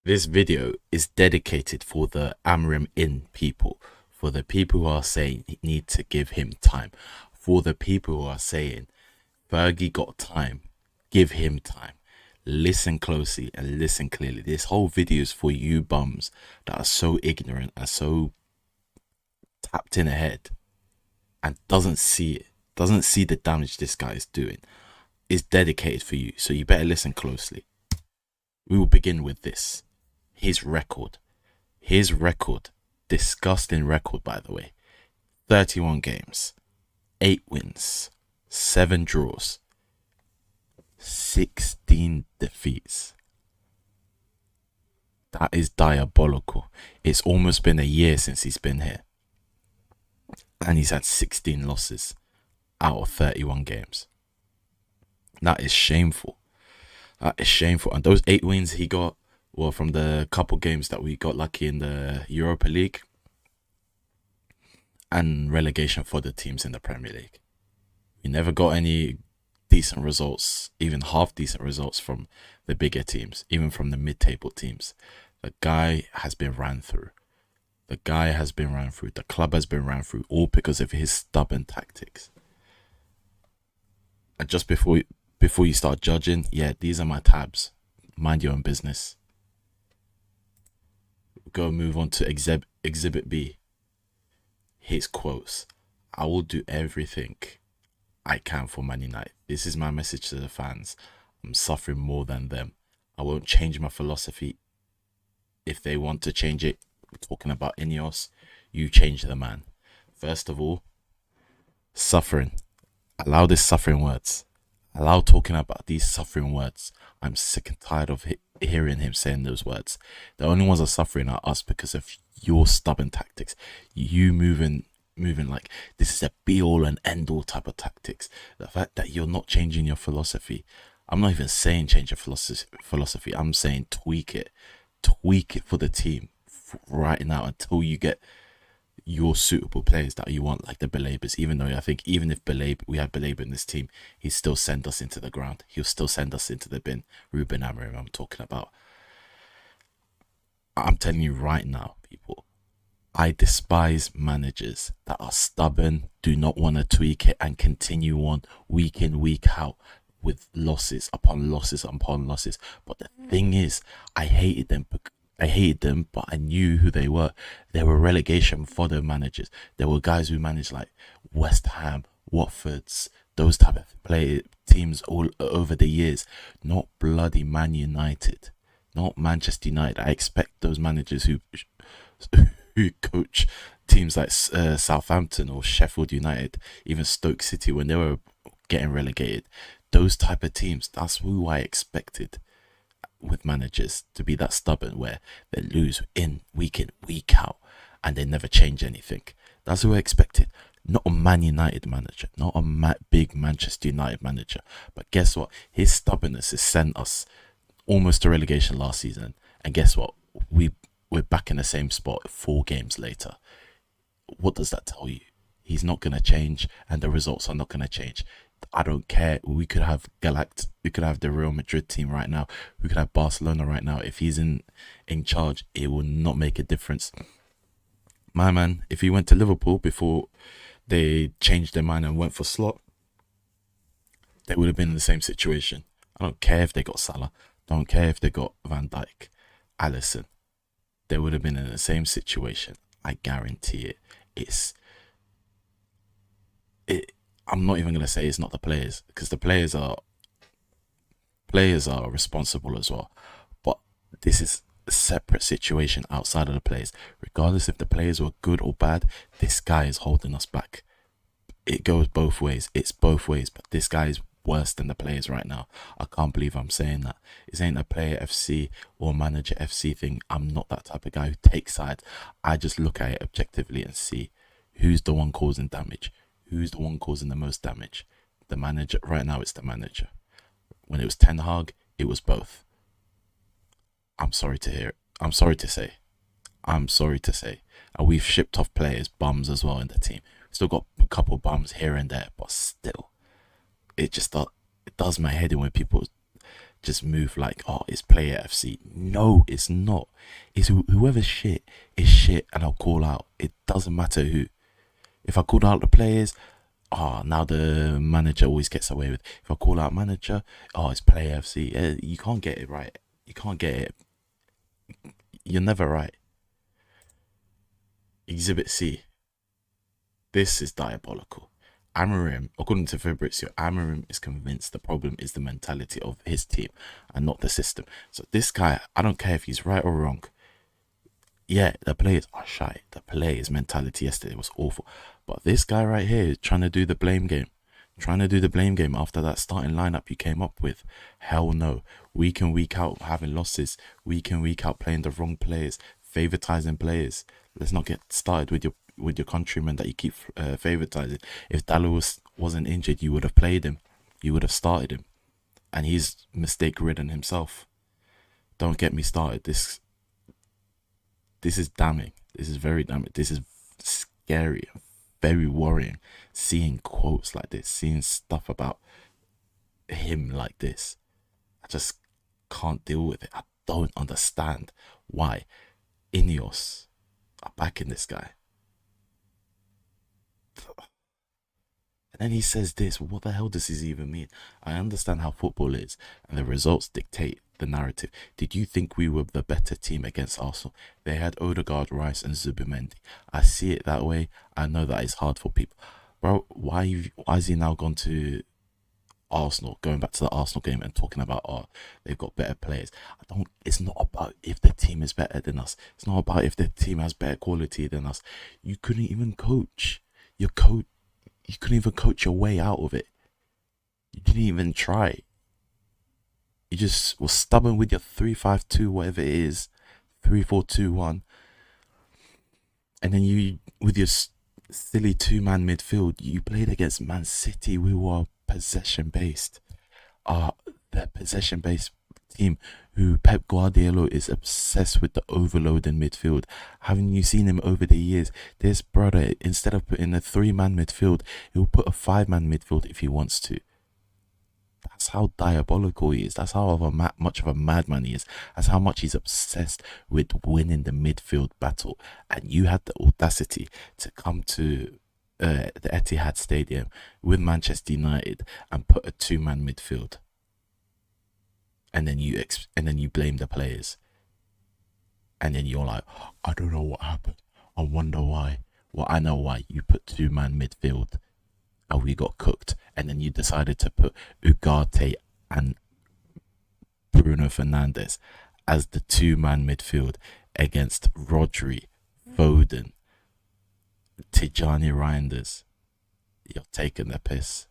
This video is dedicated for the Amorim in people, for the people who are saying he need to give him time, for the people who are saying Fergie got time, give him time. Listen closely and listen clearly. This whole video is for you bums that are so ignorant and so tapped in ahead and doesn't see it, doesn't see the damage this guy is doing. It's dedicated for you, so you better listen closely. We will begin with this. His record. His record. Disgusting record, by the way. 31 games. 8 wins. 7 draws. 16 defeats. That is diabolical. It's almost been a year since he's been here. And he's had 16 losses out of 31 games. That is shameful. That is shameful. And those 8 wins he got were from the couple games that we got lucky in the Europa League and relegation for the teams in the Premier League. We never got any decent results, even half decent results from the bigger teams, even from the mid-table teams. The guy has been ran through. The guy has been ran through. The club has been ran through, all because of his stubborn tactics. And just before you start judging, yeah, these are my tabs. Mind your own business. Go move on to exhibit B. His quotes. I will do everything I can for Man United. This is my message to the fans. I'm suffering more than them. I won't change my philosophy. If they want to change it, we're talking about Ineos, you change the man. First of all, suffering. Allow this suffering words. Allow talking about these suffering words. I'm sick and tired of hearing him saying those words. The only ones that are suffering are us because of your stubborn tactics. You moving like this is a be all and end all type of tactics. The fact that you're not changing your philosophy. I'm not even saying change your philosophy. I'm saying tweak it for the team right now until you get your suitable players that you want, like the Belabers. Even though I think even if we had Belaber in this team, he'd still send us into the ground. He'll still send us into the bin. Ruben Amorim, I'm talking about. I'm telling you right now, people, I despise managers that are stubborn, do not want to tweak it, and continue on week in, week out with losses upon losses upon losses. But the thing is, I hated them, but I knew who they were. They were relegation fodder managers. There were guys who managed like West Ham, Watford's, those type of teams all over the years. Not bloody Man United, not Manchester United. I expect those managers who coach teams like Southampton or Sheffield United, even Stoke City when they were getting relegated. Those type of teams, that's who I expected with managers to be that stubborn where they lose in, week out, and they never change anything. That's who I expected. Not a Man United manager, not a big Manchester United manager. But guess what? His stubbornness has sent us almost to relegation last season. And guess what? We're back in the same spot 4 games later. What does that tell you? He's not going to change, and the results are not going to change. I don't care. We could have we could have the Real Madrid team right now. We could have Barcelona right now. If he's in charge, it will not make a difference. My man, if he went to Liverpool before they changed their mind and went for Slot, they would have been in the same situation. I don't care if they got Salah. Don't care if they got Van Dijk, Allison. They would have been in the same situation. I guarantee it. I'm not even gonna say it's not the players, because the players are responsible as well. But this is a separate situation outside of the players. Regardless if the players were good or bad, this guy is holding us back. It goes both ways. It's both ways. But this guy is worse than the players right now. I can't believe I'm saying that. It ain't a player FC or manager FC thing. I'm not that type of guy who takes sides. I just look at it objectively and see who's the one causing damage. Who's the one causing the most damage? The manager. Right now, it's the manager. When it was Ten Hag, it was both. I'm sorry to hear it. I'm sorry to say. I'm sorry to say. And we've shipped off players, bums as well in the team. Still got a couple bums here and there, but still, it does my head in when people just move like, oh, it's player FC. No, it's not. It's whoever's shit is shit, and I'll call out. It doesn't matter who. If I call out the players, now the manager always gets away with. If I call out manager, it's player FC. You can't get it right. You can't get it. You're never right. Exhibit C. This is diabolical. Amorim, according to Fabrizio, Amorim is convinced the problem is the mentality of his team and not the system. So this guy, I don't care if he's right or wrong. Yeah, the players are shy. The players' mentality yesterday was awful. But this guy right here is trying to do the blame game. Trying to do the blame game after that starting lineup you came up with. Hell no. Week in, week out having losses. Week in, week out playing the wrong players. Favoritizing players. Let's not get started with your countrymen that you keep favoritizing. If Dalot wasn't injured, you would have played him. You would have started him. And he's mistake ridden himself. Don't get me started. This is damning. This is very damning. This is scary, very worrying. Seeing quotes like this, seeing stuff about him like this, I just can't deal with it. I don't understand why Ineos are backing this guy. And then he says this. What the hell does this even mean? I understand how football is, and the results dictate the narrative. Did you think we were the better team against Arsenal? They had Odegaard, Rice, and Zubimendi. I see it that way. I know that it's hard for people, bro. Why is he now gone to Arsenal, going back to the Arsenal game and talking about they've got better players? It's not about if the team is better than us. It's not about if the team has better quality than us. You couldn't even coach. You couldn't even coach your way out of it. You didn't even try. You just were stubborn with your 3-5-2, whatever it is, 3-4-2-1, and then you, with your silly two-man midfield, you played against Man City, who are possession-based. The possession-based team who Pep Guardiola is obsessed with the overload in midfield. Haven't you seen him over the years? This brother, instead of putting a 3-man midfield, he'll put a 5-man midfield if he wants to. That's how diabolical he is. That's how much of a madman he is. That's how much he's obsessed with winning the midfield battle. And you had the audacity to come to the Etihad Stadium with Manchester United and put a 2-man midfield. And then you blame the players. And then you're like, I don't know what happened. I wonder why. Well, I know why. You put 2-man midfield and we got cooked. And then you decided to put Ugarte and Bruno Fernandes as the 2-man midfield against Rodri, Foden, Tijani Reinders. You're taking the piss.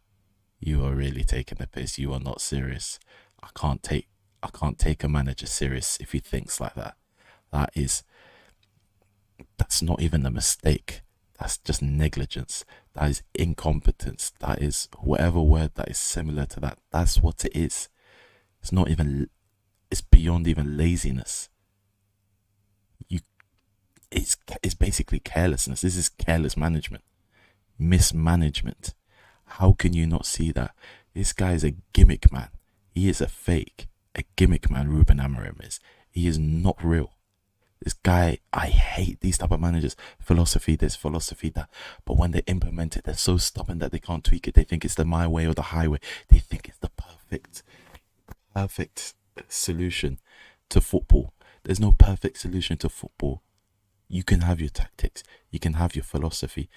You are really taking the piss. You are not serious. I can't take a manager serious if he thinks like that. That's not even a mistake. That's just negligence. That is incompetence. That is whatever word that is similar to that. That's what it is. It's beyond even laziness. It's basically carelessness. This is careless management. Mismanagement. How can you not see that? This guy is a gimmick man. He is a fake. A gimmick man, Ruben Amorim is. He is not real. This guy, I hate these type of managers. Philosophy this, philosophy that. But when they implement it, they're so stubborn that they can't tweak it. They think it's the my way or the highway. They think it's the perfect solution to football. There's no perfect solution to football. You can have your tactics. You can have your philosophy.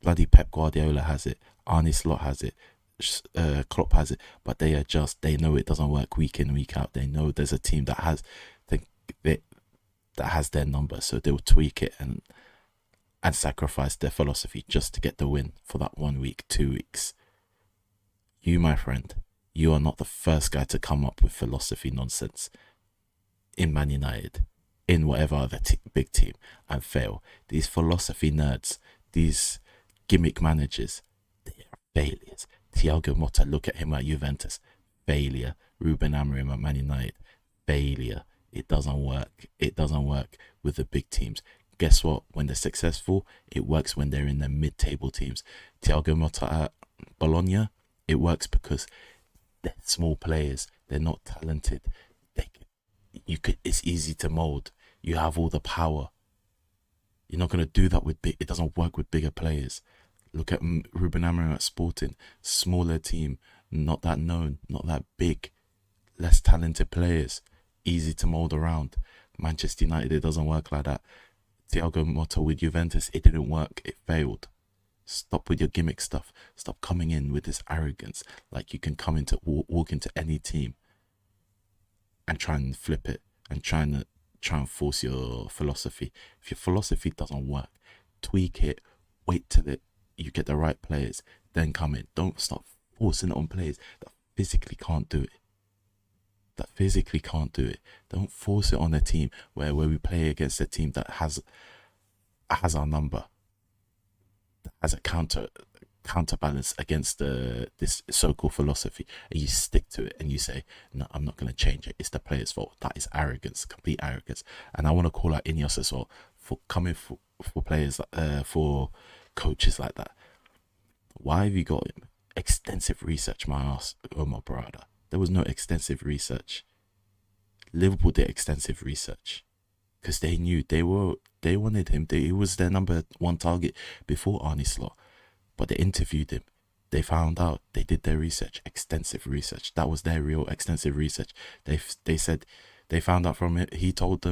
Bloody Pep Guardiola has it. Arne Slot has it. Klopp has it. But they adjust. They know it doesn't work week in, week out. They know there's a team that has that has their number, so they'll tweak it and sacrifice their philosophy just to get the win for that 1 week, 2 weeks. You, my friend, you are not the first guy to come up with philosophy nonsense in Man United, in whatever other big team, and fail. These philosophy nerds, these gimmick managers, they are failures. Thiago Motta, look at him at Juventus, failure. Ruben Amorim at Man United, failure. It doesn't work. It doesn't work with the big teams. Guess what? When they're successful, it works when they're in the mid-table teams. Thiago Motta at Bologna, it works because They're small players. They're not talented. They, you could. It's easy to mold. You have all the power. You're not gonna do that with big. It doesn't work with bigger players. Look at Ruben Amorim at Sporting, smaller team, not that known, not that big, less talented players, easy to mold around. Manchester United, it doesn't work like that. Thiago Motta with Juventus, it didn't work. It failed. Stop with your gimmick stuff. Stop coming in with this arrogance, like you can come into walk into any team and try and flip it and try and force your philosophy. If your philosophy doesn't work, tweak it. Wait till you get the right players, then come in. Don't stop forcing it on players that physically can't do it. Don't force it on a team where we play against a team that has our number, that has a counterbalance against this so-called philosophy, and you stick to it and you say, no, I'm not going to change it. It's the players' fault. That is arrogance, complete arrogance. And I want to call out Ineos as well for coming for players, for coaches like that. Why have you got him? Extensive research, my ass, oh my brother. There was no extensive research. Liverpool did extensive research because they knew they wanted him. He was their number one target before Arne Slot, but they interviewed him. They found out. They did their research, extensive research. That was their real extensive research. They said they found out from it. He told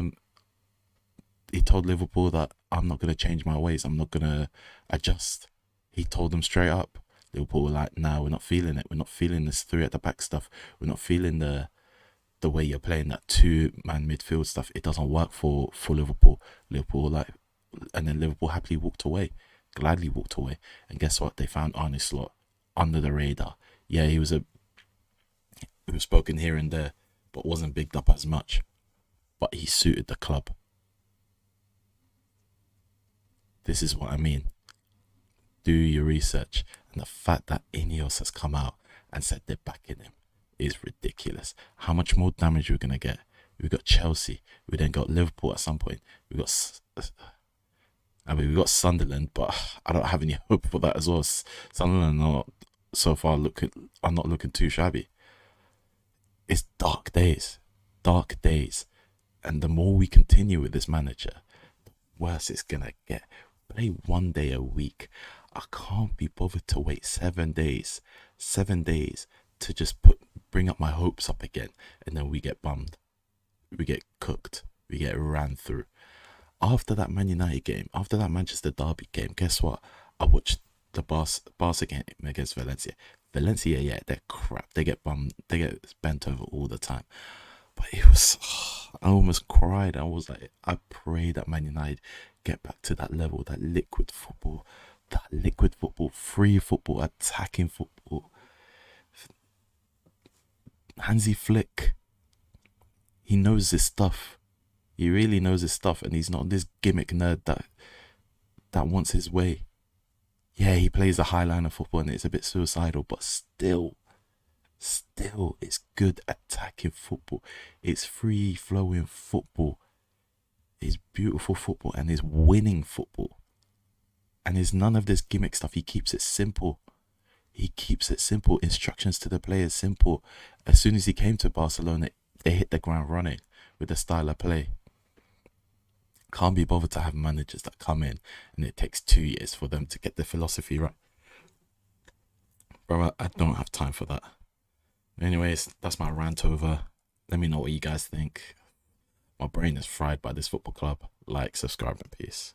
Liverpool that I'm not gonna change my ways. I'm not gonna adjust. He told them straight up. Liverpool were like, nah, we're not feeling it. We're not feeling this three at the back stuff. We're not feeling the way you're playing that two-man midfield stuff. It doesn't work for Liverpool. And then Liverpool happily walked away, gladly walked away. And guess what? They found Arne Slot under the radar. Yeah, he was spoken here and there, but wasn't bigged up as much. But he suited the club. This is what I mean. Do your research. And the fact that Ineos has come out and said they're backing him is ridiculous. How much more damage we're going to get? We got Chelsea. We then got Liverpool at some point. We got Sunderland, but I don't have any hope for that as well. Sunderland are not looking too shabby. It's dark days. And the more we continue with this manager, the worse it's going to get. Play 1 day a week. I can't be bothered to wait 7 days to just bring up my hopes up again, and then we get bummed, we get cooked, we get ran through. After that Man United game, after that Manchester Derby game, guess what? I watched the Barca game against Valencia. Yeah, they're crap. They get bummed, they get bent over all the time. But it was, I almost cried. I was like, I pray that Man United get back to that level, that liquid football, free football, attacking football. Hansi Flick, he knows his stuff. He really knows his stuff, and he's not this gimmick nerd that wants his way. Yeah, he plays a high line of football and it's a bit suicidal, but still, it's good attacking football. It's free flowing football. It's beautiful football, and it's winning football. And there's none of this gimmick stuff. He keeps it simple. Instructions to the players simple. As soon as he came to Barcelona, they hit the ground running with the style of play. Can't be bothered to have managers that come in and it takes 2 years for them to get the philosophy right. Bro, I don't have time for that. Anyways, that's my rant over. Let me know what you guys think. My brain is fried by this football club. Like, subscribe, and peace.